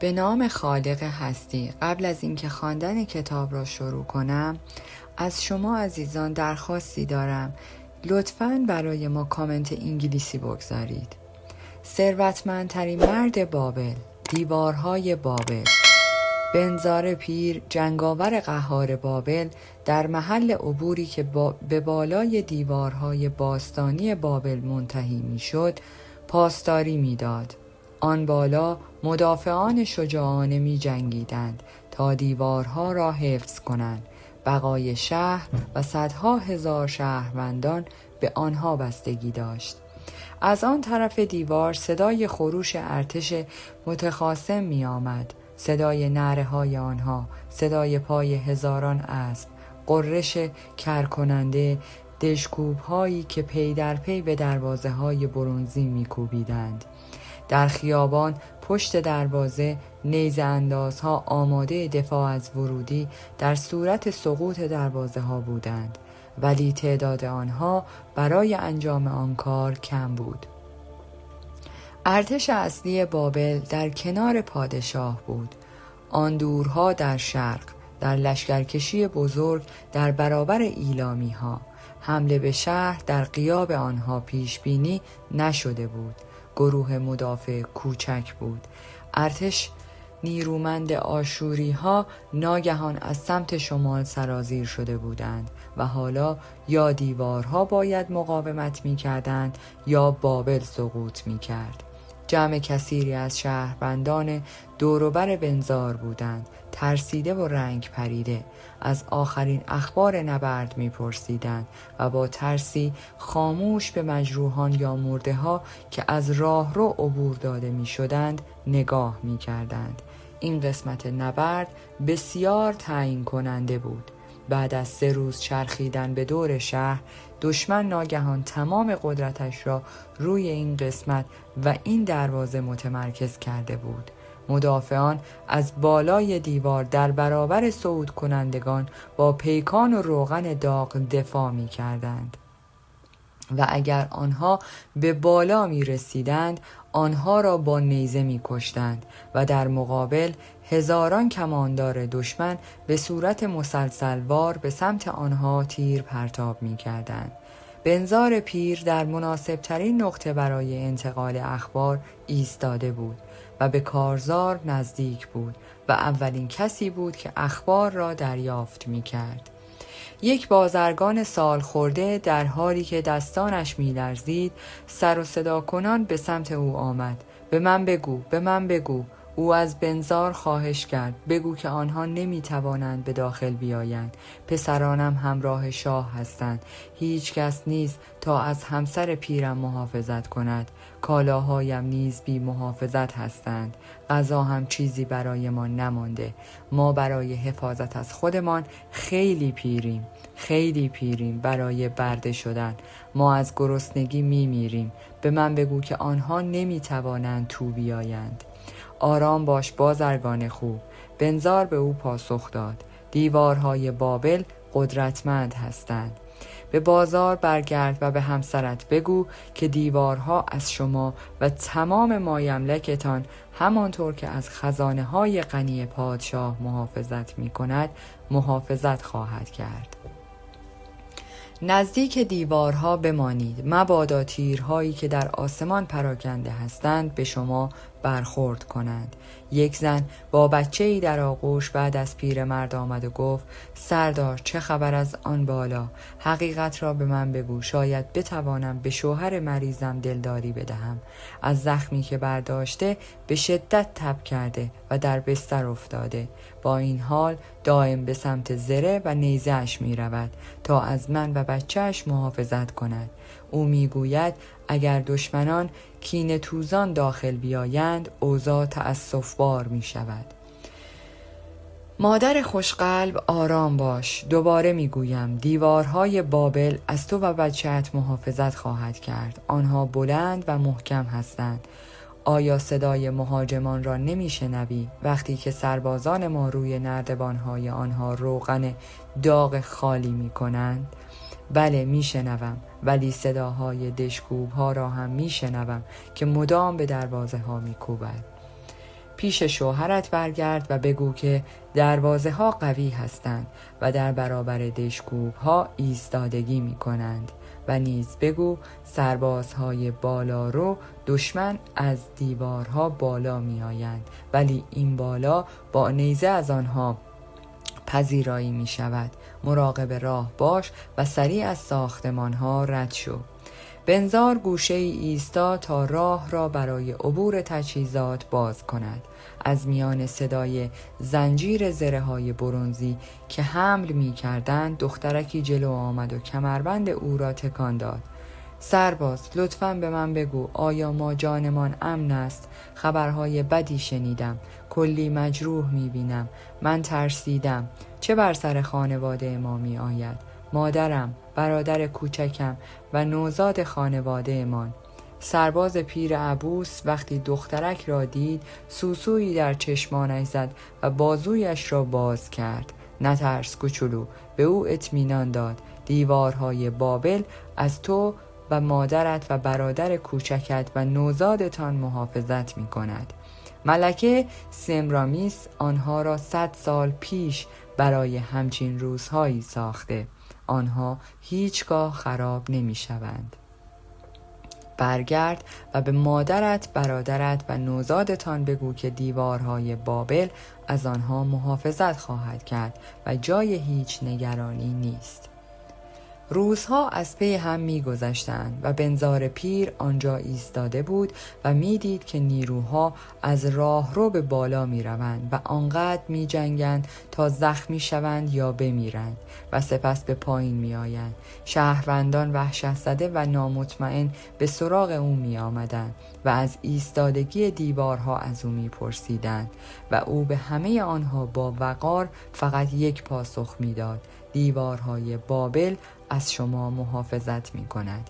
به نام خالق هستی. قبل از اینکه خواندن کتاب را شروع کنم از شما عزیزان درخواستی دارم، لطفاً برای ما کامنت انگلیسی بگذارید. ثروتمندترین مرد بابل، دیوارهای بابل. بنزار پیر، جنگاور قهار بابل، در محل عبوری که به بالای دیوارهای باستانی بابل منتهی میشد پاسداری میداد. آن بالا مدافعان شجاعانه می جنگیدند تا دیوارها را حفظ کنند. بقای شهر و صدها هزار شهروندان به آنها بستگی داشت. از آن طرف دیوار صدای خروش ارتش متخاصم می آمد. صدای نعره های آنها، صدای پای هزاران اسب، غرش کرکننده دشکوب هایی که پی در پی به دروازه های برنزی می کوبیدند. در خیابان پشت دروازه نیزه اندازها آماده دفاع از ورودی در صورت سقوط دروازه ها بودند، ولی تعداد آنها برای انجام آن کار کم بود. ارتش اصلی بابل در کنار پادشاه بود. آن دورها در شرق، در لشکرکشی بزرگ در برابر ایلامی ها، حمله به شهر در غیاب آنها پیش بینی نشده بود. گروه مدافع کوچک بود. ارتش نیرومند آشوری ها ناگهان از سمت شمال سرازیر شده بودند و حالا یا دیوارها باید مقاومت می کردند یا بابل سقوط می کرد. جمع کثیری از شهروندان دوروبر بنزار بودند، ترسیده و رنگ پریده. از آخرین اخبار نبرد می‌پرسیدند و با ترسی خاموش به مجروحان یا مرده ها که از راهرو عبور داده می‌شدند نگاه می‌کردند. این قسمت نبرد بسیار تعیین کننده بود. بعد از 3 روز چرخیدن به دور شهر، دشمن ناگهان تمام قدرتش را روی این قسمت و این دروازه متمرکز کرده بود. مدافعان از بالای دیوار در برابر صعود کنندگان با پیکان و روغن داغ دفاع می کردند و اگر آنها به بالا می رسیدند آنها را با نیزه می کشتند و در مقابل هزاران کماندار دشمن به صورت مسلسلوار به سمت آنها تیر پرتاب می کردند. بنزار پیر در مناسب ترین نقطه برای انتقال اخبار ایستاده بود و به کارزار نزدیک بود و اولین کسی بود که اخبار را دریافت می کرد. یک بازرگان سال خورده در حالی که دستانش می لرزید سر و صدا کنان به سمت او آمد. به من بگو، به من بگو. او از بنزار خواهش کرد بگو که آنها نمی توانند به داخل بیایند. پسرانم همراه شاه هستند. هیچ کس نیست تا از همسر پیرم محافظت کند. کالاهایم نیز بی محافظت هستند. غذا هم چیزی برای ما نمانده. ما برای حفاظت از خودمان خیلی پیریم برای برده شدن. ما از گرسنگی میمیریم. به من بگو که آنها نمی توانند تو بیایند. آرام باش بازرگان خوب. بنزار به او پاسخ داد. دیوارهای بابل قدرتمند هستند. به بازار برگرد و به همسرت بگو که دیوارها از شما و تمام مایملکتان همانطور که از خزانه های غنی پادشاه محافظت می کند محافظت خواهد کرد. نزدیک دیوارها بمانید، مبادا تیرهایی که در آسمان پراکنده هستند به شما برخورد کنند. یک زن با بچه‌ای در آغوش بعد از پیرمرد آمد و گفت سردار چه خبر از آن بالا؟ حقیقت را به من بگو، شاید بتوانم به شوهر مریضم دلداری بدهم. از زخمی که برداشته به شدت تب کرده و در بستر افتاده. با این حال دائم به سمت زره و نیزه‌اش می رود تا از من و بچه‌اش محافظت کند. او می گوید اگر دشمنان کینه توزان داخل بیایند اوضاع تأسف‌بار می شود. مادر خوشقلب آرام باش. دوباره می گویم دیوارهای بابل از تو و بچه‌ات محافظت خواهد کرد. آنها بلند و محکم هستند. آیا صدای مهاجمان را نمی شنوی وقتی که سربازان ما روی نردبانهای آنها روغن داغ خالی می کنند؟ بله می شنوم، ولی صداهای دشکوب ها را هم می شنوم که مدام به دروازه ها می کوبند. پیش شوهرت برگرد و بگو که دروازه ها قوی هستند و در برابر دشکوب ها ایستادگی می کنند و نیز بگو سربازهای بالارو دشمن از دیوارها بالا می آیند، ولی این بالا با نیزه از آنها پذیرایی می شود. مراقب راه باش و سریع از ساختمان ها رد شو. بنزار گوشه ای ایستا تا راه را برای عبور تجهیزات باز کند. از میان صدای زنجیر زره های برنزی که حمل می کردند دخترکی جلو آمد و کمربند او را تکان داد. سرباز، لطفاً به من بگو آیا ما جانمان امن است؟ خبرهای بدی شنیدم. کلی مجروح می بینم. من ترسیدم. چه بر سر خانواده ما می آید؟ مادرم، برادر کوچکم و نوزاد خانواده من. سرباز پیر عبوس وقتی دخترک را دید سوسویی در چشمانش زد و بازویش را باز کرد. نترس کوچولو، به او اطمینان داد. دیوارهای بابل از تو و مادرت و برادر کوچکت و نوزادتان محافظت می کند. ملکه سمرامیس آنها را 100 سال پیش برای همچین روزهایی ساخته. آنها هیچگاه خراب نمی شوند. برگرد و به مادرت، برادرت و نوزادتان بگو که دیوارهای بابل از آنها محافظت خواهد کرد و جای هیچ نگرانی نیست. روزها از پی هم می گذشتند و بنزار پیر آنجا ایستاده بود و می دید که نیروها از راهرو به بالا می روند و آنقدر می جنگند تا زخمی شوند یا بمیرند و سپس به پایین می آیند. شهروندان وحشت زده و نامطمئن به سراغ او می آمدند و از ایستادگی دیوارها از او می پرسیدند و او به همه آنها با وقار فقط یک پاسخ می داد: دیوارهای بابل از شما محافظت می کند.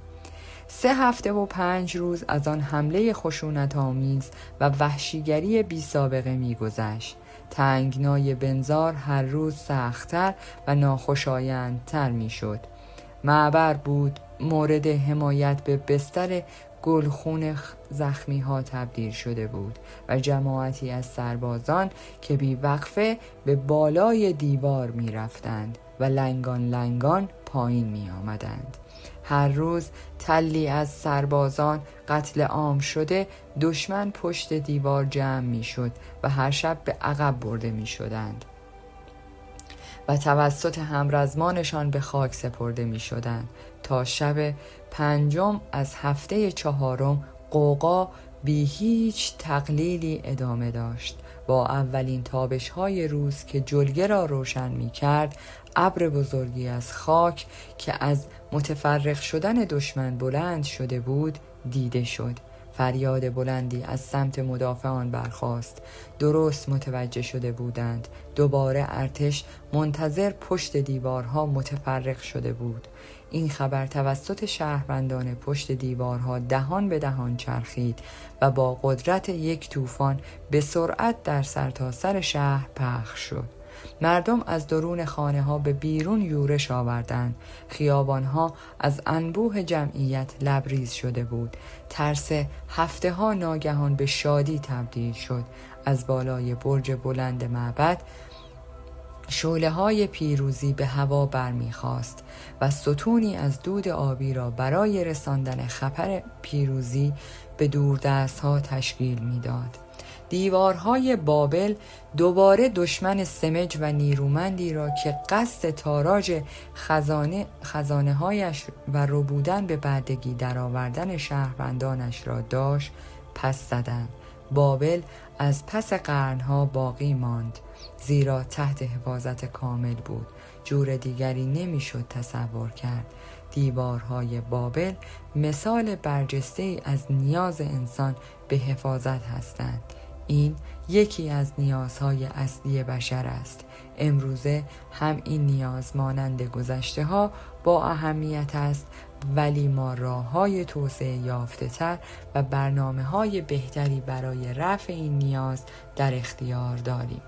3 هفته و 5 روز از آن حمله خشونت آمیز و وحشیگری بی سابقه می گذشت. تنگنای بنزار هر روز سخت‌تر و ناخوشایندتر می شد. معبر بود مورد حمایت به بستر گلخون زخمی ها تبدیل شده بود و جماعتی از سربازان که بی وقفه به بالای دیوار می رفتند و لنگان لنگان پایین می آمدند. هر روز تلی از سربازان قتل عام شده دشمن پشت دیوار جمع می شد و هر شب به عقب برده می شدند و توسط همرزمانشان به خاک سپرده می شدند تا شب 5 از هفته 4 غوغا بی هیچ تقلیلی ادامه داشت. با اولین تابش های روز که جلگه را روشن می کرد، ابر بزرگی از خاک که از متفرق شدن دشمن بلند شده بود دیده شد. فریاد بلندی از سمت مدافعان برخاست. درست متوجه شده بودند. دوباره ارتش منتظر پشت دیوارها متفرق شده بود. این خبر توسط شهروندان پشت دیوارها دهان به دهان چرخید و با قدرت یک طوفان به سرعت در سرتاسر شهر پخش شد. مردم از درون خانه ها به بیرون یورش آوردند. خیابان ها از انبوه جمعیت لبریز شده بود. ترس هفته ها ناگهان به شادی تبدیل شد. از بالای برج بلند معبد شعله های پیروزی به هوا برمیخاست و ستونی از دود آبی را برای رساندن خبر پیروزی به دوردست ها تشکیل میداد. دیوارهای بابل دوباره دشمن سمج و نیرومندی را که قصد تاراج خزانه هایش و ربودن به بردگی درآوردن شهروندانش را داشت پس زدند. بابل از پس قرنها باقی ماند، زیرا تحت حفاظت کامل بود. جور دیگری نمیشد تصور کرد. دیوارهای بابل مثال برجسته‌ای از نیاز انسان به حفاظت هستند. این یکی از نیازهای اصلی بشر است. امروزه هم این نیاز مانند گذشته ها با اهمیت است، ولی ما راه‌های توسعه یافته‌تر و برنامه‌های بهتری برای رفع این نیاز در اختیار داریم.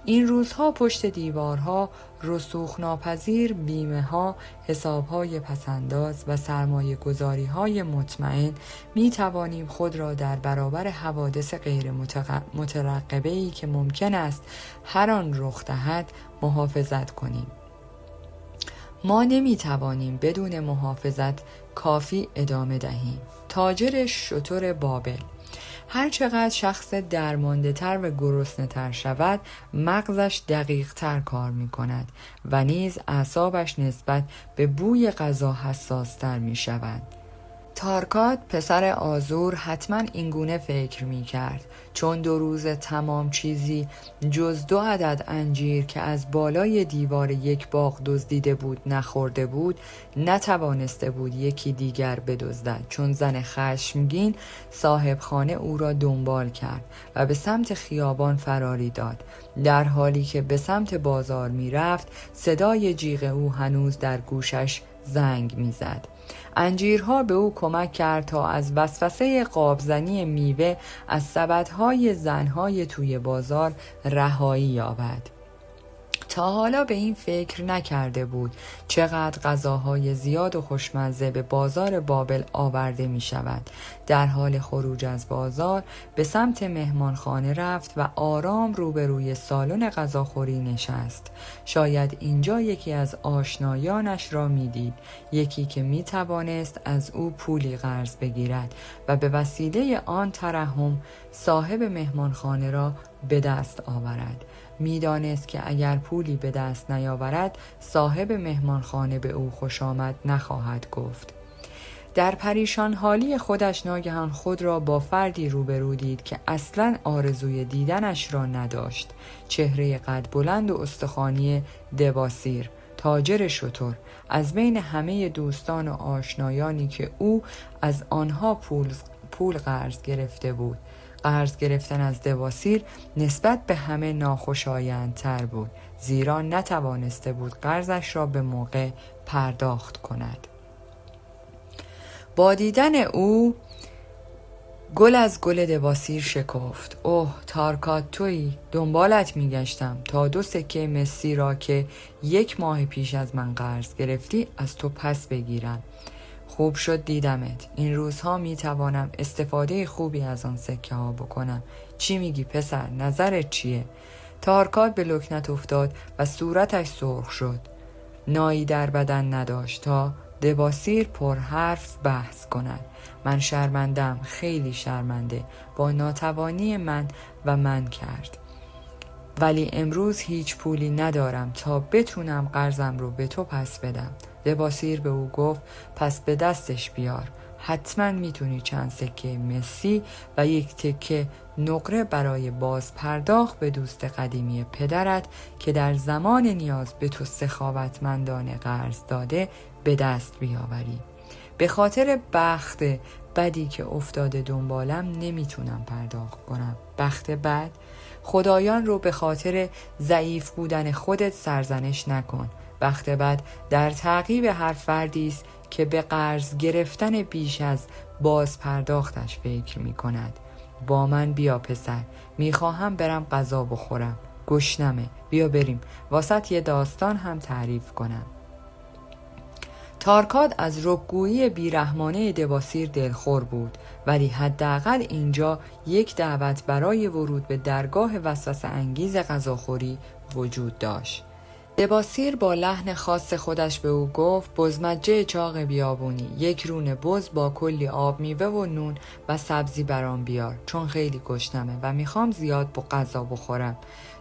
این روزها پشت دیوارها رسوخ ناپذیر بیمه ها، حساب های پسنداز و سرمایه گذاری های مطمئن می توانیم خود را در برابر حوادث غیر مترقبه‌ای که ممکن است هر آن رخ دهد محافظت کنیم. ما نمی توانیم بدون محافظت کافی ادامه دهیم. تاجر شتر بابل: هر چقدر شخص درمانده تر و گرسنه تر شود، مغزش دقیق تر کار می کند و نیز اعصابش نسبت به بوی غذا حساس تر می شود. تارکات پسر آزور حتما اینگونه فکر می کرد، چون 2 روز تمام چیزی جز 2 عدد انجیر که از بالای دیوار یک باغ دزدیده بود نخورده بود، نتوانسته بود یکی دیگر بدزدد، چون زن خشمگین صاحب خانه او را دنبال کرد و به سمت خیابان فراری داد. در حالی که به سمت بازار می رفت، صدای جیغ او هنوز در گوشش زنگ می زد. انجیرها به او کمک کرد تا از وسوسه قابزنی میوه از سبدهای زنهای توی بازار رهایی یابد. تا حالا به این فکر نکرده بود چقدر غذاهای زیاد و خوشمزه به بازار بابل آورده می شود. در حال خروج از بازار به سمت مهمانخانه رفت و آرام روبروی سالن غذاخوری نشست. شاید اینجا یکی از آشنایانش را می دید، یکی که می توانست از او پولی قرض بگیرد و به وسیله آن ترحم صاحب مهمانخانه را به دست آورد. میدانست که اگر پولی به دست نیاورد، صاحب مهمانخانه به او خوش آمد نخواهد گفت. در پریشان حالی خودش ناگهان خود را با فردی روبرو دید که اصلاً آرزوی دیدنش را نداشت. چهره قد بلند و استخوانی دباسیر، تاجر شتر، از بین همه دوستان و آشنایانی که او از آنها پول قرض گرفته بود. قرض گرفتن از دباسیر نسبت به همه ناخوشایندتر بود، زیرا نتوانسته بود قرضش را به موقع پرداخت کند. با دیدن او گل از گل دباسیر شکفت. اوه تارکات، تویی؟ دنبالت میگشتم تا 2 سکه مسی را که 1 ماه پیش از من قرض گرفتی از تو پس بگیرم. خوب شد دیدمت. این روزها می توانم استفاده خوبی از آن سکه ها بکنم. چی میگی پسر؟ نظرت چیه؟ تارکات به لکنت افتاد و صورتش سرخ شد. نایی در بدن نداشت تا دباسیر پر حرف بحث کند. من شرمندم، خیلی شرمنده. با ناتوانی من کرد. ولی امروز هیچ پولی ندارم تا بتونم قرضم رو به تو پس بدم. دباسیر به او گفت پس به دستش بیار. حتما میتونی چند سکه مسی و 1 تکه نقره برای باز پرداخت به دوست قدیمی پدرت که در زمان نیاز به تو سخاوتمندانه قرض داده به دست بیاوری. به خاطر بخت بدی که افتاده دنبالم نمیتونم پرداخت کنم. بخت بد؟ خدایان رو به خاطر ضعیف بودن خودت سرزنش نکن. بخت بد در تعقیب هر فردی است که به قرض گرفتن بیش از باز پرداختش فکر می کند. با من بیا پسر، میخواهم برم غذا بخورم. گشنمه، بیا بریم. واسط یه داستان هم تعریف کنم. تارکات از رکگویی بیرحمانه دباسیر دلخور بود، ولی حداقل اینجا 1 دعوت برای ورود به درگاه وسوسه انگیز غذاخوری وجود داشت. دباسیر با لحن خاص خودش به او گفت بزمجه چاق بیابونی، 1 رونه بز با کلی آب میوه و نون و سبزی برام بیار، چون خیلی گشنمه و میخوام زیاد با غذا بخورم.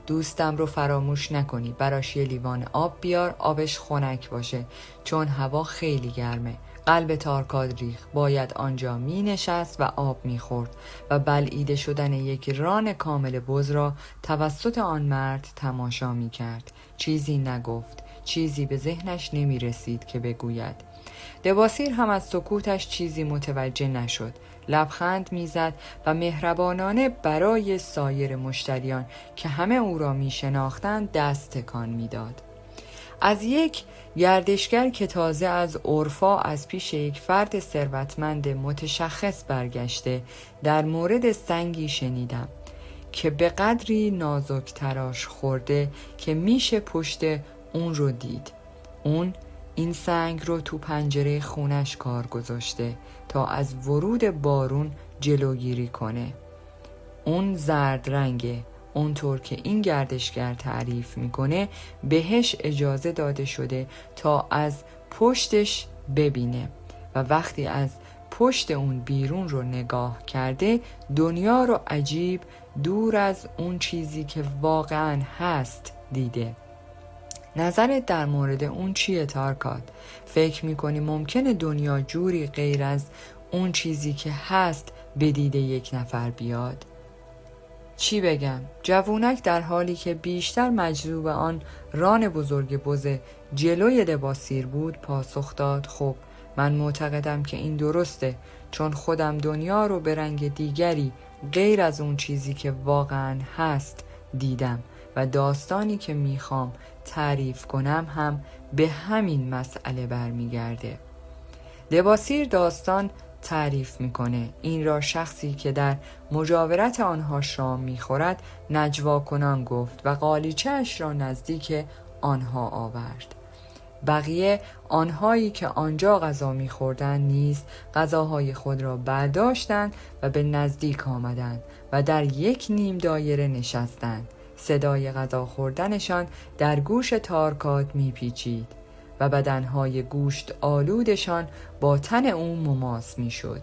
دوستم رو فراموش نکنی، براش 1 لیوان آب بیار، آبش خنک باشه چون هوا خیلی گرمه. قلب تارکات ریخت. باید آنجا می نشست و آب می خورد و بلعیده شدن 1 ران کامل بز را توسط آن مرد تماشا می کرد. چیزی نگفت. چیزی به ذهنش نمی رسید که بگوید. دباسیر هم از سکوتش چیزی متوجه نشد. لبخند میزد و مهربانانه برای سایر مشتریان که همه او را می شناختند دست تکان میداد. از 1 گردشگر که تازه از عرفا از پیش 1 فرد ثروتمند متشخص برگشته در مورد سنگی شنیدم. که به قدری نازک تراش خورده که میشه پشت اون رو دید. اون این سنگ رو تو پنجره خونش کار گذاشته تا از ورود بارون جلوگیری کنه. اون زرد رنگه، اونطور که این گردشگر تعریف میکنه بهش اجازه داده شده تا از پشتش ببینه و وقتی از پشت اون بیرون رو نگاه کرده دنیا رو عجیب دور از اون چیزی که واقعا هست دیده. نظرت در مورد اون چیه تارکات؟ فکر میکنی ممکنه دنیا جوری غیر از اون چیزی که هست به دید یک نفر بیاد؟ چی بگم؟ جوونک در حالی که بیشتر مجذوب آن ران بزرگ بز جلوی دباسیر بود پاسخ داد خب من معتقدم که این درسته، چون خودم دنیا رو به رنگ دیگری غیر از اون چیزی که واقعا هست دیدم و داستانی که میخوام تعریف کنم هم به همین مسئله برمیگرده. دباسیر داستان تعریف میکنه. این را شخصی که در مجاورت آنها شام میخورد نجوا کنان گفت و قالیچه اش را نزدیک آنها آورد. بقیه آنهایی که آنجا غذا میخوردند نیز غذاهای خود را برداشتند و به نزدیک آمدند و در یک نیم دایره نشستند. صدای غذا خوردنشان در گوش تارکات میپیچید و بدنهای گوشت آلودشان با تن او مماس میشد.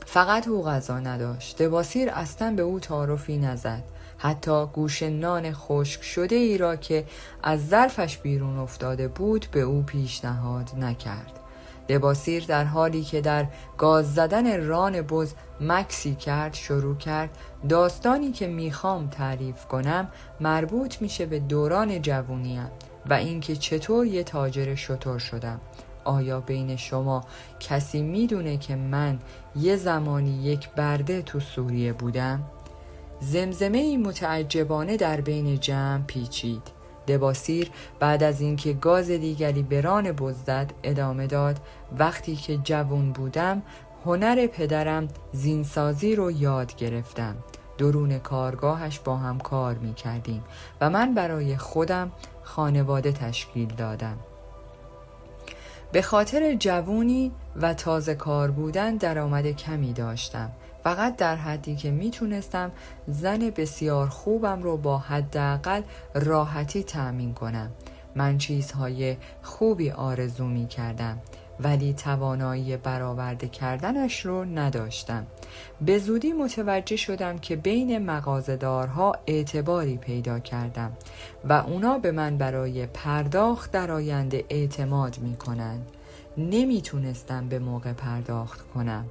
فقط او غذا نداشت. دباسیر اصلا به او تعارفی نزد. حتی گوش نان خشک شده ای را که از ظرفش بیرون افتاده بود به او پیشنهاد نکرد. دباسیر در حالی که در گاز زدن ران بز مکسی کرد شروع کرد داستانی که میخوام تعریف کنم مربوط میشه به دوران جوونیم و اینکه چطور یه تاجر شتر شدم. آیا بین شما کسی میدونه که من یه زمانی یک برده تو سوریه بودم؟ زمزمه‌ای متعجبانه در بین جمع پیچید. دباسیر بعد از اینکه گاز دیگری به ران بز زد ادامه داد وقتی که جوان بودم هنر پدرم زینسازی رو یاد گرفتم. درون کارگاهش با هم کار می کردیم و من برای خودم خانواده تشکیل دادم. به خاطر جوونی و تازه کار بودن درآمد کمی داشتم، فقط در حدی که میتونستم زن بسیار خوبم رو با حداقل راحتی تأمین کنم. من چیزهای خوبی آرزو می کردم ولی توانایی برآورده کردنش رو نداشتم. به زودی متوجه شدم که بین مغازه‌دارها اعتباری پیدا کردم و اونا به من برای پرداخت در آینده اعتماد می کنند. نمیتونستم به موقع پرداخت کنم.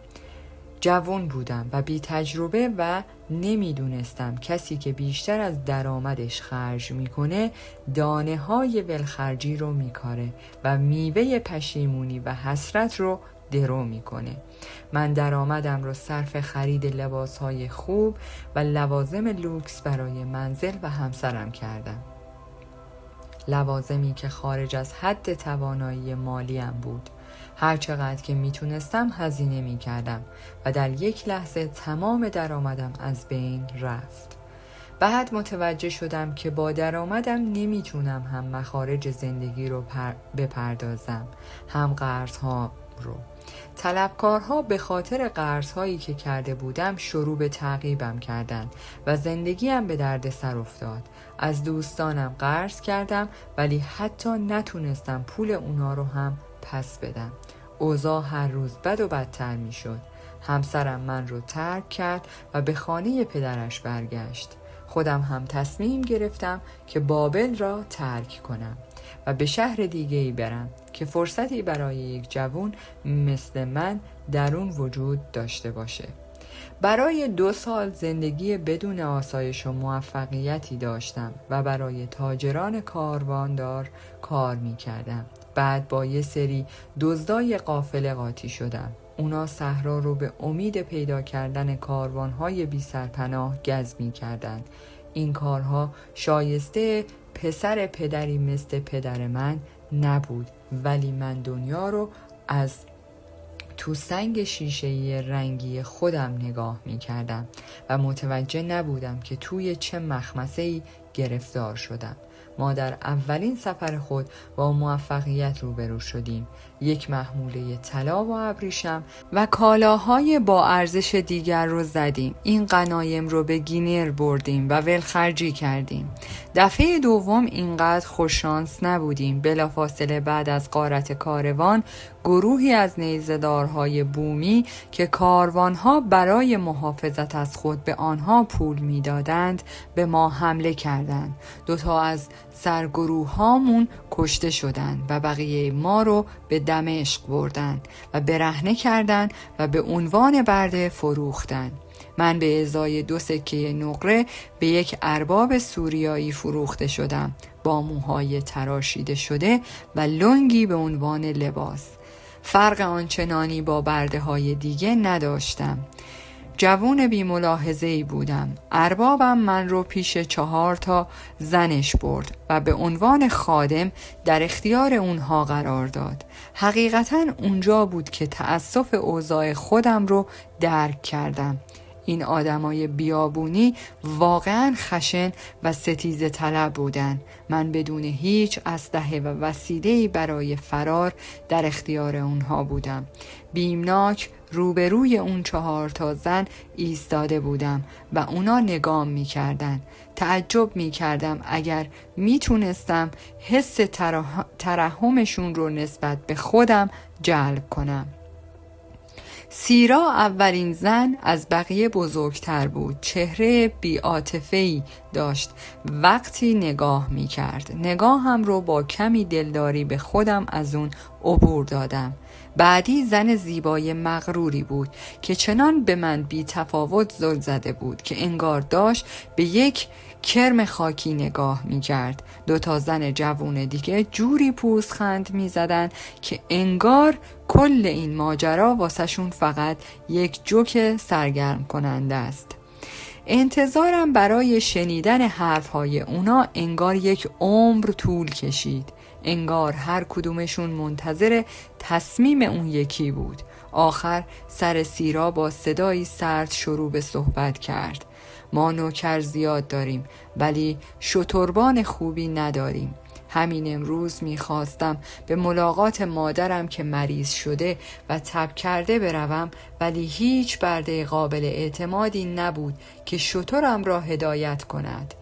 جوان بودم و بی تجربه و نمیدونستم کسی که بیشتر از درآمدش خرج میکنه دانه های ولخرجی رو میکاره و میوه پشیمونی و حسرت رو درو میکنه. من درآمدم رو صرف خرید لباس های خوب و لوازم لوکس برای منزل و همسرم کردم. لوازمی که خارج از حد توانایی مالیم بود. هر چقدر که میتونستم هزینه میکردم و در یک لحظه تمام درآمدم از بین رفت. بعد متوجه شدم که با درآمدم نمیتونم هم مخارج زندگی رو بپردازم، هم قرضها رو. طلبکارها به خاطر قرضهایی که کرده بودم شروع به تعقیبم کردند و زندگیم به درد سر افتاد. از دوستانم قرض کردم ولی حتی نتونستم پول اونا رو هم پس بدم. اوضاع هر روز بد و بدتر می شد. همسرم من رو ترک کرد و به خانه پدرش برگشت. خودم هم تصمیم گرفتم که بابل را ترک کنم و به شهر دیگه‌ای برم که فرصتی برای یک جوان مثل من در اون وجود داشته باشه. برای 2 سال زندگی بدون آسایش و موفقیتی داشتم و برای تاجران کارواندار کار می کردم. بعد با یه سری دزدای قافله قاطی شدم. اونا صحرا رو به امید پیدا کردن کاروانهای بی سرپناه گز می کردن. این کارها شایسته پسر پدری مثل پدر من نبود، ولی من دنیا رو از تو سنگ شیشه‌ای رنگی خودم نگاه می کردم و متوجه نبودم که توی چه مخمسه‌ای گرفتار شدم. ما در اولین سفر خود با موفقیت روبرو شدیم. یک محموله طلا و ابریشم و کالاهای با ارزش دیگر رو زدیم. این غنایم رو به گینر بردیم و ولخرجی کردیم. دفعه دوم اینقدر خوششانس نبودیم. بلافاصله بعد از غارت کاروان، گروهی از نیزه‌دارهای بومی که کاروانها برای محافظت از خود به آنها پول میدادند به ما حمله کردند. 2 از سرگروه هامون کشته شدند و بقیه ما رو به دمشق بردند و برهنه کردند و به عنوان برده فروختند. من به ازای 2 سکه نقره به یک ارباب سوریایی فروخته شدم با موهای تراشیده شده و لنگی به عنوان لباس. فرق آنچنانی با برده های دیگه نداشتم. جوون بی ملاحظه‌ای بودم. اربابم من رو پیش 4 زنش برد و به عنوان خادم در اختیار اونها قرار داد. حقیقتاً اونجا بود که تأسف اوضاع خودم رو درک کردم. این آدمای بیابونی واقعاً خشن و ستیزه طلب بودن. من بدون هیچ اسلحه و وسیله‌ای برای فرار در اختیار اونها بودم. بیمناک روبروی اون 4 زن ایستاده بودم و اونا نگام می‌کردن. تعجب می‌کردم اگر میتونستم حس ترحمشون رو نسبت به خودم جلب کنم. سیرا اولین زن از بقیه بزرگتر بود. چهره بی‌عاطفه‌ای داشت. وقتی نگاه می کرد نگاهم رو با کمی دلداری به خودم از اون عبور دادم. بعدی زن زیبای مغروری بود که چنان به من بی تفاوت زل زده بود که انگار داشت به یک کرم خاکی نگاه می کرد. 2 زن جوون دیگه جوری پوزخند می زدن که انگار کل این ماجرا واسه شون فقط یک جوک سرگرم کننده است. انتظارم برای شنیدن حرفهای اونا انگار یک عمر طول کشید. انگار هر کدومشون منتظر تصمیم اون یکی بود. آخر سر سیرا با صدایی سرد شروع به صحبت کرد. ما نوکر زیاد داریم ولی شتربان خوبی نداریم. همین امروز میخواستم به ملاقات مادرم که مریض شده و تب کرده بروم، ولی هیچ برده قابل اعتمادی نبود که شترم را هدایت کند.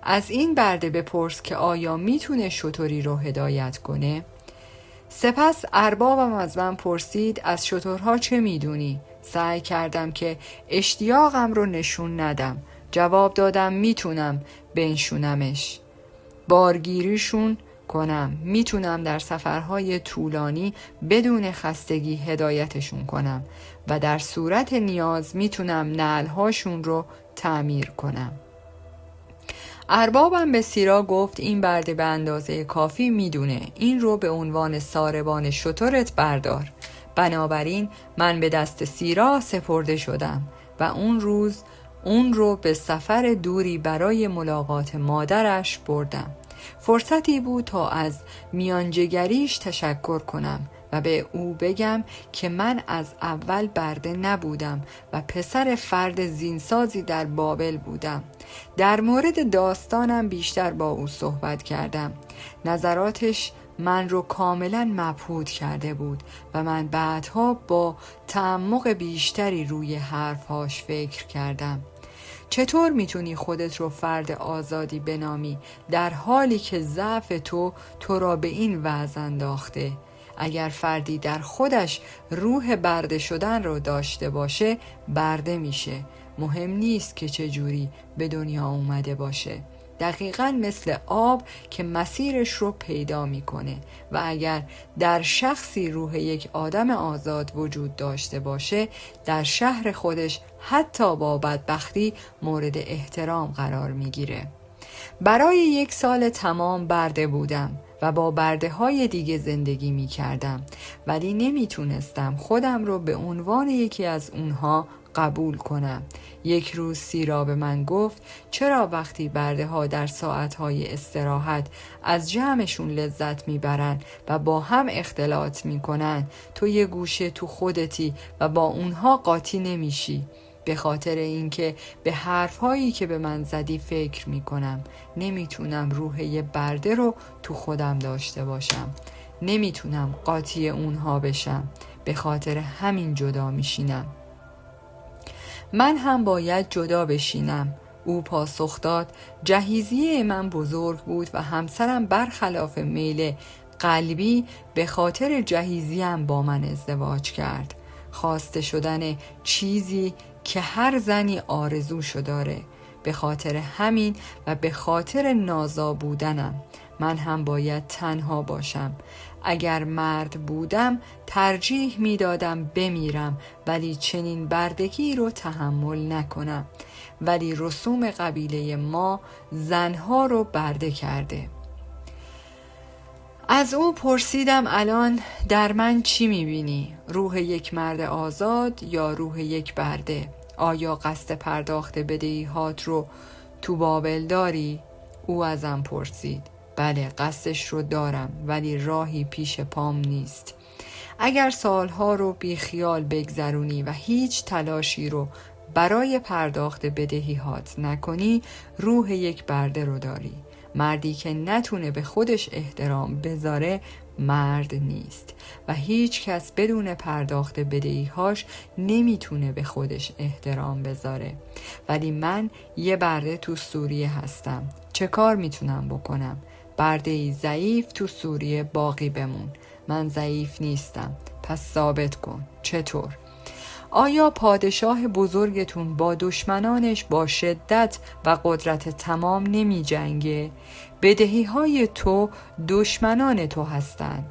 از این برده بپرس که آیا میتونه شتری را هدایت کنه؟ سپس اربابم از من پرسید از شترها چه میدونی؟ سعی کردم که اشتیاقم رو نشون ندم. جواب دادم میتونم بنشونمش، بارگیریشون کنم، میتونم در سفرهای طولانی بدون خستگی هدایتشون کنم و در صورت نیاز میتونم نعلهاشون رو تعمیر کنم. اربابم به سیرا گفت این برده به اندازه کافی میدونه، این رو به عنوان ساربان شترت بردار. بنابراین من به دست سیرا سپرده شدم و اون روز اون رو به سفر دوری برای ملاقات مادرش بردم. فرصتی بود تا از میانجیگریش تشکر کنم و به او بگم که من از اول برده نبودم و پسر فرد زینسازی در بابل بودم. در مورد داستانم بیشتر با او صحبت کردم. نظراتش من رو کاملا مبهوت کرده بود و من بعدها با تعمق بیشتری روی حرفهاش فکر کردم. چطور میتونی خودت رو فرد آزادی بنامی در حالی که ضعف تو را به این وضع انداخته؟ اگر فردی در خودش روح برده شدن رو داشته باشه برده میشه. مهم نیست که چجوری به دنیا اومده باشه. دقیقاً مثل آب که مسیرش رو پیدا میکنه و اگر در شخصی روح یک آدم آزاد وجود داشته باشه در شهر خودش حتی با بدبختی مورد احترام قرار میگیره. برای 1 سال تمام برده بودم و با برده های دیگه زندگی می کردم، ولی نمی تونستم خودم رو به عنوان یکی از اونها قبول کنم. یک روز سیرا به من گفت چرا وقتی برده ها در ساعتهای استراحت از جمعشون لذت میبرن و با هم اختلاط میکنن، تو یه گوشه تو خودتی و با اونها قاطی نمیشی؟ به خاطر اینکه به حرفهایی که به من زدی فکر میکنم. نمیتونم روح یه برده رو تو خودم داشته باشم. نمیتونم قاطی اونها بشم. به خاطر همین جدا میشینم. من هم باید جدا بشینم. او پاسخ داد جهیزیه من بزرگ بود و همسرم برخلاف میل قلبی به خاطر جهیزیم با من ازدواج کرد. خواسته شدن چیزی که هر زنی آرزوشو داره. به خاطر همین و به خاطر نازا بودنم من هم باید تنها باشم. اگر مرد بودم ترجیح میدادم بمیرم، ولی چنین بردگی رو تحمل نکنم. ولی رسوم قبیله ما زنها رو برده کرده. از او پرسیدم الان در من چی میبینی؟ روح یک مرد آزاد یا روح یک برده؟ آیا قصد پرداخت بدهی‌هات رو تو بابل داری؟ او ازم پرسید. بله قصدش رو دارم، ولی راهی پیش پام نیست. اگر سالها رو بی خیال بگذرونی و هیچ تلاشی رو برای پرداخت بدهی‌هات نکنی، روح یک برده رو داری. مردی که نتونه به خودش احترام بذاره مرد نیست و هیچ کس بدون پرداخت بدهی‌هاش نمیتونه به خودش احترام بذاره. ولی من یه برده تو سوریه هستم. چه کار میتونم بکنم؟ برده‌ای ضعیف تو سوریه باقی بمون. من ضعیف نیستم. پس ثابت کن. چطور؟ آیا پادشاه بزرگتون با دشمنانش با شدت و قدرت تمام نمی جنگه؟ بدهی‌های تو دشمنان تو هستن.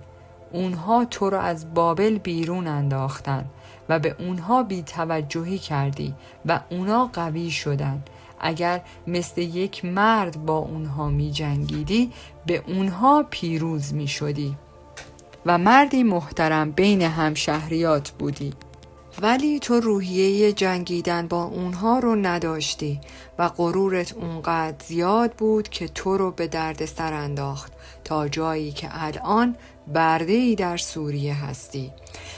اونها تو رو از بابل بیرون انداختن و به اونها بی توجهی کردی و اونا قوی شدن. اگر مثل یک مرد با اونها می جنگیدی به اونها پیروز می شدی و مردی محترم بین همشهریات بودی. ولی تو روحیه جنگیدن با اونها رو نداشتی و غرورت اونقدر زیاد بود که تو رو به درد سر انداخت تا جایی که الان برده‌ای در سوریه هستی.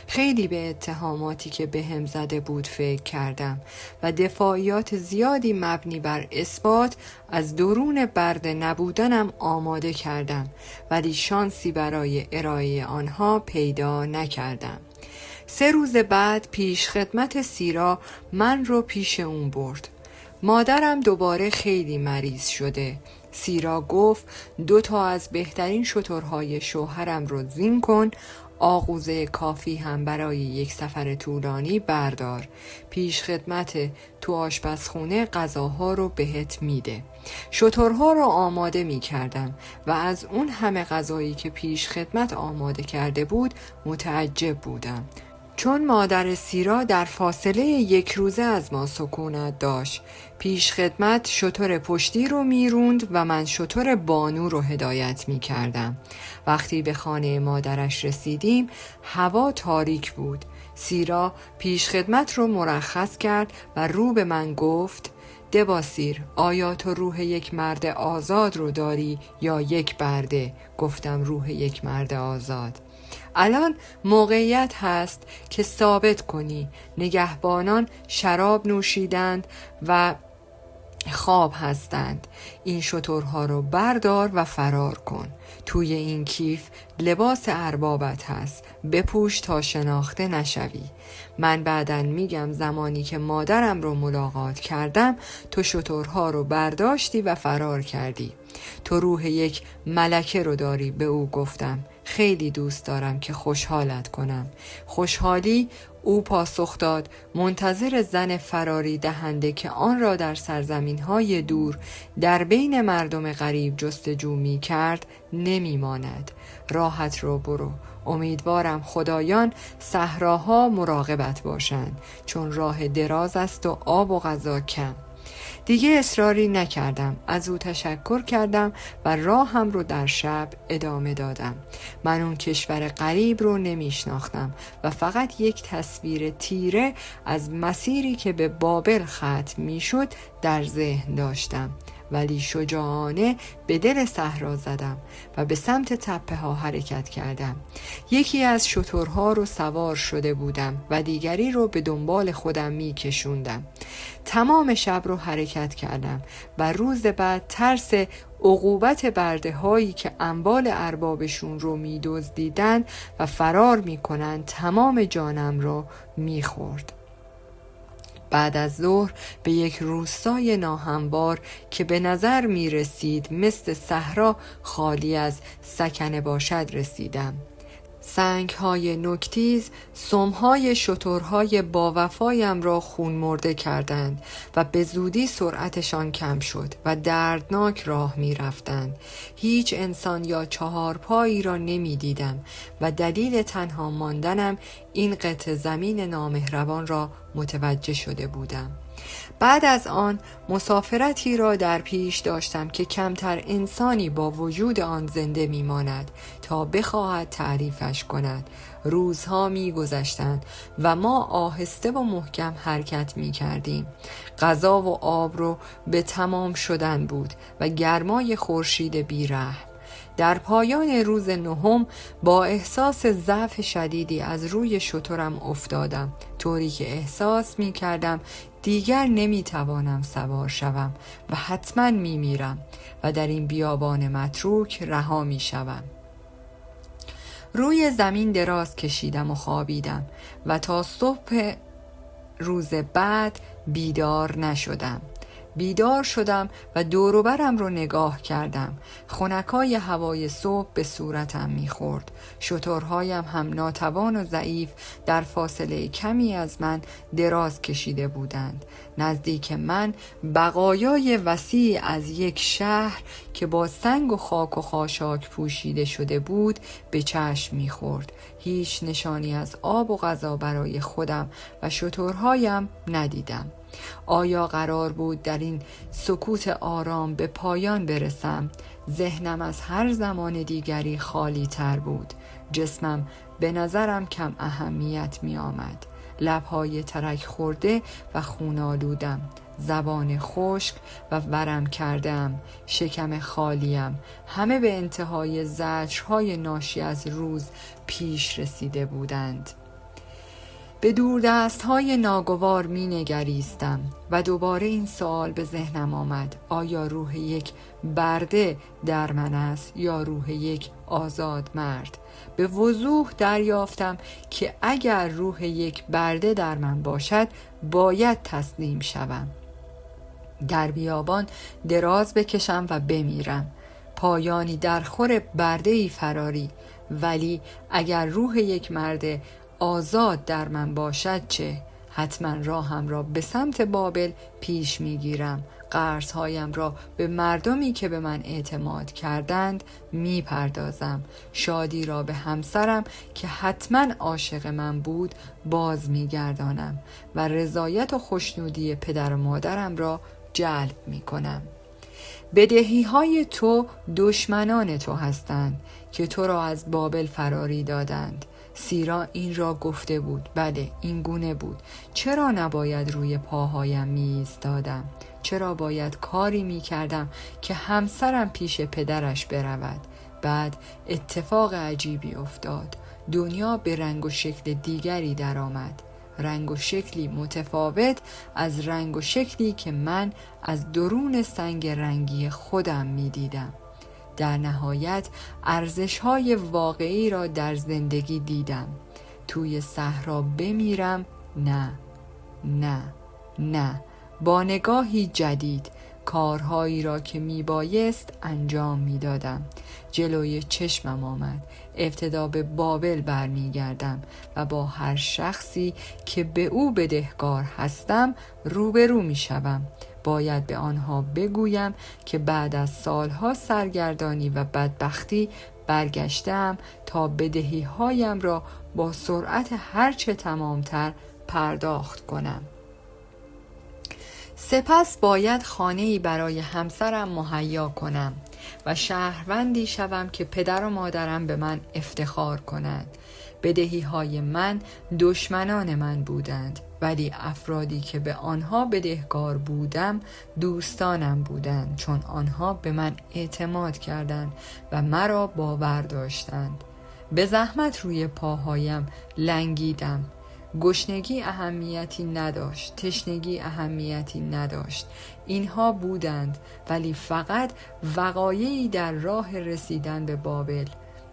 خیلی به اتهاماتی که به هم زده بود فکر کردم و دفاعیات زیادی مبنی بر اثبات از درون برده نبودنم آماده کردم، ولی شانسی برای ارائه آنها پیدا نکردم. 3 روز بعد پیش خدمت سیرا من رو پیش اون برد. مادرم دوباره خیلی مریض شده. سیرا گفت 2 از بهترین شترهای شوهرم رو زین کن، آغوزه کافی هم برای یک سفر طولانی بردار. پیش خدمت تو آشپزخونه غذاها رو بهت میده. شترها رو آماده می کردم و از اون همه غذایی که پیش خدمت آماده کرده بود متعجب بودم، چون مادر سیرا در فاصله 1 روزه از ما سکونت داشت. پیش خدمت شتر پشتی رو میروند و من شتر بانو رو هدایت می کردم. وقتی به خانه مادرش رسیدیم هوا تاریک بود. سیرا پیش خدمت رو مرخص کرد و رو به من گفت دباسیر آیا تو روح یک مرد آزاد رو داری یا یک برده؟ گفتم روح یک مرد آزاد. الان موقعیت هست که ثابت کنی. نگهبانان شراب نوشیدند و خواب هستند. این شترها رو بردار و فرار کن. توی این کیف لباس اربابت هست. بپوش تا شناخته نشوی. من بعداً میگم زمانی که مادرم رو ملاقات کردم تو شترها رو برداشتی و فرار کردی. تو روح یک ملکه رو داری، به او گفتم. خیلی دوست دارم که خوشحالت کنم. خوشحالی؟ او پاسخ داد منتظر زن فراری دهنده که آن را در سرزمین‌های دور در بین مردم غریب جستجو می کرد نمی ماند. راحت رو برو. امیدوارم خدایان صحراها مراقبت باشند، چون راه دراز است و آب و غذا کم. دیگه اصراری نکردم. از او تشکر کردم و راهم رو در شب ادامه دادم. من اون کشور غریب رو نمیشناختم و فقط یک تصویر تیره از مسیری که به بابل ختم میشد در ذهن داشتم، ولی شجاعانه به دل صحرا زدم و به سمت تپه ها حرکت کردم. یکی از شترها رو سوار شده بودم و دیگری رو به دنبال خودم می کشوندم. تمام شب رو حرکت کردم و روز بعد ترس عقوبت برده هایی که اموال اربابشون رو می دزدیدن و فرار می کنن تمام جانم رو می خورد. بعد از ظهر به یک روستای ناهموار که به نظر می رسید مثل صحرا خالی از سکنه باشد رسیدم. سنگ‌های نوک‌تیز سم‌های شترهای باوفایم را خون مرده کردند و به زودی سرعتشان کم شد و دردناک راه می‌رفتند. هیچ انسان یا چهارپایی را نمی‌دیدم و دلیل تنها ماندنم این قطع زمین نامهربان را متوجه شده بودم. بعد از آن مسافرتی را در پیش داشتم که کمتر انسانی با وجود آن زنده میماند تا بخواهد تعریفش کند. روزها میگذشتند و ما آهسته و محکم حرکت میکردیم. غذا و آب رو به تمام شدن بود و گرمای خورشید بیرحم. در پایان روز نهم با احساس ضعف شدیدی از روی شترم افتادم، طوری که احساس می کردم دیگر نمی توانم سوار شوم و حتما می میرم و در این بیابان متروک رها می شوم. روی زمین دراز کشیدم و خوابیدم و تا صبح روز بعد بیدار نشدم. بیدار شدم و دور و برم رو نگاه کردم. خنکای هوای صبح به صورتم میخورد. شترهایم هم ناتوان و ضعیف در فاصله کمی از من دراز کشیده بودند. نزدیک من بقایای وسیع از یک شهر که با سنگ و خاک و خاشاک پوشیده شده بود به چشم میخورد. هیچ نشانی از آب و غذا برای خودم و شترهایم ندیدم. آیا قرار بود در این سکوت آرام به پایان برسم؟ ذهنم از هر زمان دیگری خالی تر بود. جسمم به نظرم کم اهمیت می آمد. لبهای ترک خورده و خون آلودم، زبان خشک و ورم کردم، شکم خالیم، همه به انتهای زجرهای ناشی از روز پیش رسیده بودند. به دوردست‌های ناگوار می نگریستم و دوباره این سوال به ذهنم آمد: آیا روح یک برده در من است یا روح یک آزاد مرد؟ به وضوح دریافتم که اگر روح یک برده در من باشد باید تسلیم شوم، در بیابان دراز بکشم و بمیرم، پایانی در خور برده‌ای فراری. ولی اگر روح یک مرد آزاد در من باشد چه؟ حتما راهم را به سمت بابل پیش میگیرم. قرضهایم را به مردمی که به من اعتماد کردند میپردازم. شادی را به همسرم که حتما عاشق من بود باز میگردانم و رضایت و خوشنودی پدر و مادرم را جلب میکنم. بدهی‌های تو دشمنان تو هستند که تو را از بابل فراری دادند. سیرا این را گفته بود. بله، این گونه بود. چرا نباید روی پاهایم می ایستادم؟ چرا باید کاری می کردم که همسرم پیش پدرش برود؟ بعد اتفاق عجیبی افتاد. دنیا به رنگ و شکل دیگری در آمد. رنگ و شکلی متفاوت از رنگ و شکلی که من از درون سنگ رنگی خودم می دیدم. در نهایت ارزش‌های واقعی را در زندگی دیدم. توی صحرا بمیرم؟ نه، نه، نه. با نگاهی جدید کارهایی را که میبایست انجام میدادم. جلوی چشمم آمد. ابتدا به بابل برمیگردم و با هر شخصی که به او بدهکار هستم روبرو میشوم. باید به آنها بگویم که بعد از سالها سرگردانی و بدبختی برگشتم تا بدهی‌هایم را با سرعت هرچه تمامتر پرداخت کنم. سپس باید خانه‌ای برای همسرم مهیا کنم و شهروندی شوم که پدر و مادرم به من افتخار کنند. بدهی‌های من دشمنان من بودند، ولی افرادی که به آنها بدهکار بودم دوستانم بودند، چون آنها به من اعتماد کردند و مرا باور داشتند. به زحمت روی پاهایم لنگیدم. گشنگی اهمیتی نداشت، تشنگی اهمیتی نداشت. اینها بودند، ولی فقط وقایعی در راه رسیدن به بابل.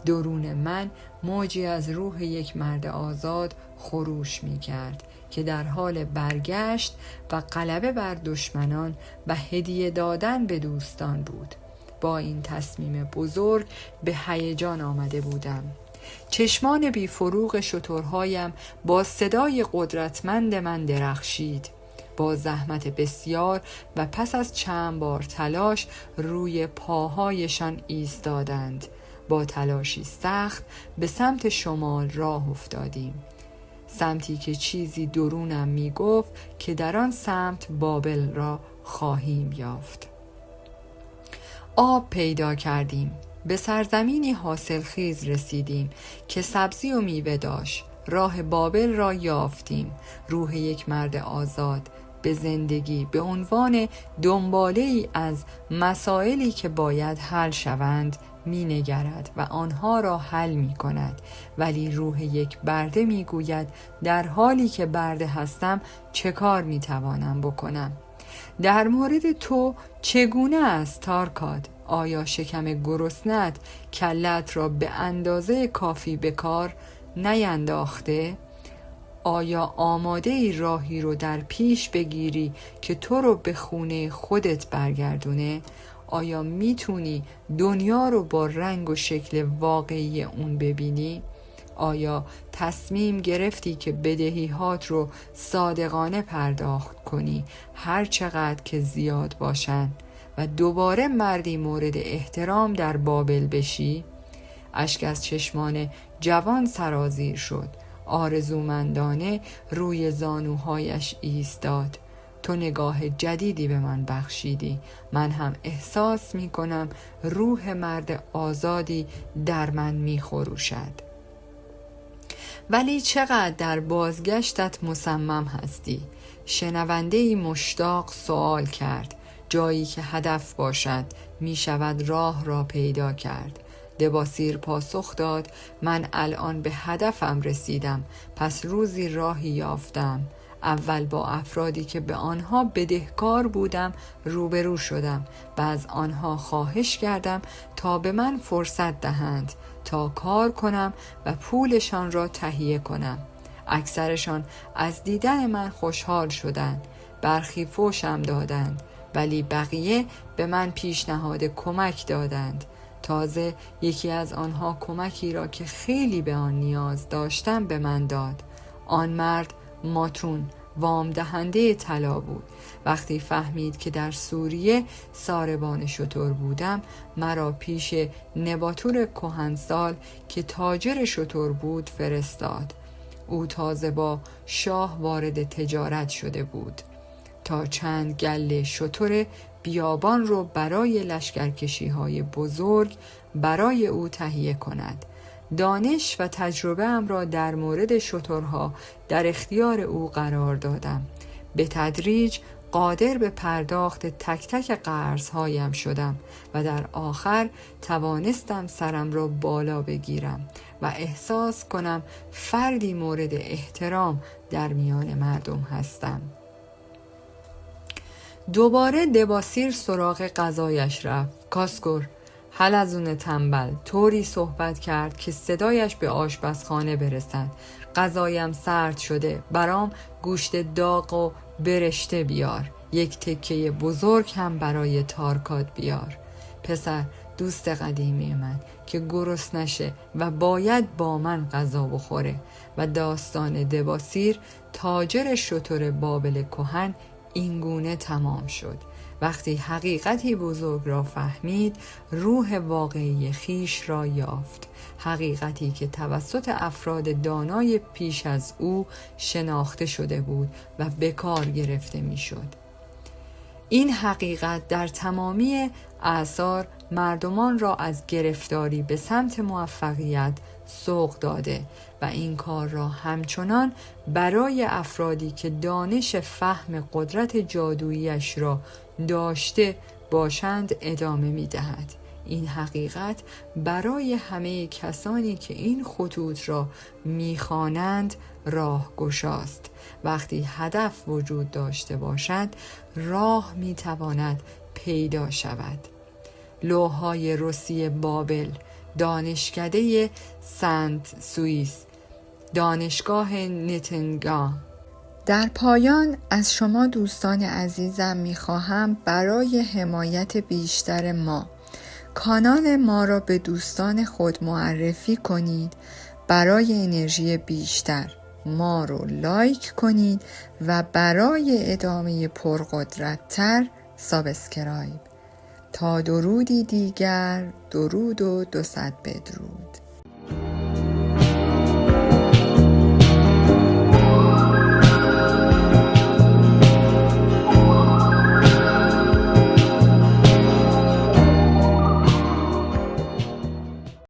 درون من موجی از روح یک مرد آزاد خروش می کرد که در حال برگشت و غلبه بر دشمنان و هدیه دادن به دوستان بود. با این تصمیم بزرگ به هیجان آمده بودم. چشمان بی فروغ شترهایم با صدای قدرتمند من درخشید. با زحمت بسیار و پس از چند بار تلاش روی پاهایشان ایستادند. با تلاشی سخت به سمت شمال راه افتادیم، سمتی که چیزی درونم می گفت که در آن سمت بابل را خواهیم یافت. آب پیدا کردیم. به سرزمینی حاصلخیز رسیدیم که سبزی و میوه داشت. راه بابل را یافتیم. روح یک مرد آزاد به زندگی به عنوان دنباله‌ای از مسائلی که باید حل شوند می نگرد و آنها را حل می کند، ولی روح یک برده می گوید در حالی که برده هستم چه کار می توانم بکنم؟ در مورد تو چگونه است تارکاد؟ آیا شکم گرسنه‌ات کلت را به اندازه کافی به کار نینداخته؟ آیا آماده ای راهی رو در پیش بگیری که تو رو به خونه خودت برگردونه؟ آیا میتونی دنیا رو با رنگ و شکل واقعی اون ببینی؟ آیا تصمیم گرفتی که بدهی‌هات رو صادقانه پرداخت کنی هر چقدر که زیاد باشن و دوباره مردی مورد احترام در بابل بشی؟ اشک از چشمان جوان سرازیر شد. آرزومندانه روی زانوهایش ایستاد. تو نگاه جدیدی به من بخشیدی. من هم احساس می کنم روح مرد آزادی در من می خروشد. ولی چقدر در بازگشتت مصمم هستی؟ شنونده‌ای مشتاق سوال کرد. جایی که هدف باشد می شود راه را پیدا کرد. دباسیر پاسخ داد: من الان به هدفم رسیدم، پس روزی راهی یافتم. اول با افرادی که به آنها بدهکار بودم روبرو شدم و از آنها خواهش کردم تا به من فرصت دهند تا کار کنم و پولشان را تهیه کنم. اکثرشان از دیدن من خوشحال شدند، برخی فوشم دادند، ولی بقیه به من پیشنهاد کمک دادند. تازه یکی از آنها کمکی را که خیلی به آن نیاز داشتم به من داد. آن مرد ماتون وام دهنده طلا بود. وقتی فهمید که در سوریه ساربان شتر بودم، مرا پیش نباتور کهنسال که تاجر شتر بود فرستاد. او تازه با شاه وارد تجارت شده بود تا چند گله شتر بیابان رو برای لشکرکشی‌های بزرگ برای او تهیه کند. دانش و تجربه ام را در مورد شترها در اختیار او قرار دادم. به تدریج قادر به پرداخت تک تک قرضهایم شدم و در آخر توانستم سرم را بالا بگیرم و احساس کنم فردی مورد احترام در میان مردم هستم. دوباره دباسیر سراغ غذایش رفت. کاسکور، حلزون تنبل، طوری صحبت کرد که صدایش به آشپزخانه برسد. غذایم سرد شده، برام گوشت داغ و برشته بیار. یک تکه بزرگ هم برای تارکاد بیار. پسر، دوست قدیمی من که گرسنشه و باید با من غذا بخوره. و داستان دباسیر تاجر شتر بابل کهن اینگونه تمام شد. وقتی حقیقتی بزرگ را فهمید، روح واقعی خیش را یافت. حقیقتی که توسط افراد دانای پیش از او شناخته شده بود و به کار گرفته می شد. این حقیقت در تمامی اعصار مردمان را از گرفتاری به سمت موفقیت سوق داده و این کار را همچنان برای افرادی که دانش فهم قدرت جادوییش را داشته باشند ادامه می دهد. این حقیقت برای همه کسانی که این خطوط را می‌خوانند راهگشاست. وقتی هدف وجود داشته باشد، راه می‌تواند پیدا شود. لوح‌های رسی بابل، دانشکده سنت سوئیس، دانشگاه نتنگا. در پایان از شما دوستان عزیزم می‌خواهم برای حمایت بیشتر ما کانال ما را به دوستان خود معرفی کنید. برای انرژی بیشتر ما رو لایک کنید و برای ادامه پرقدرت‌تر سابسکرایب. تا درودی دیگر، درود و 200 بدرود.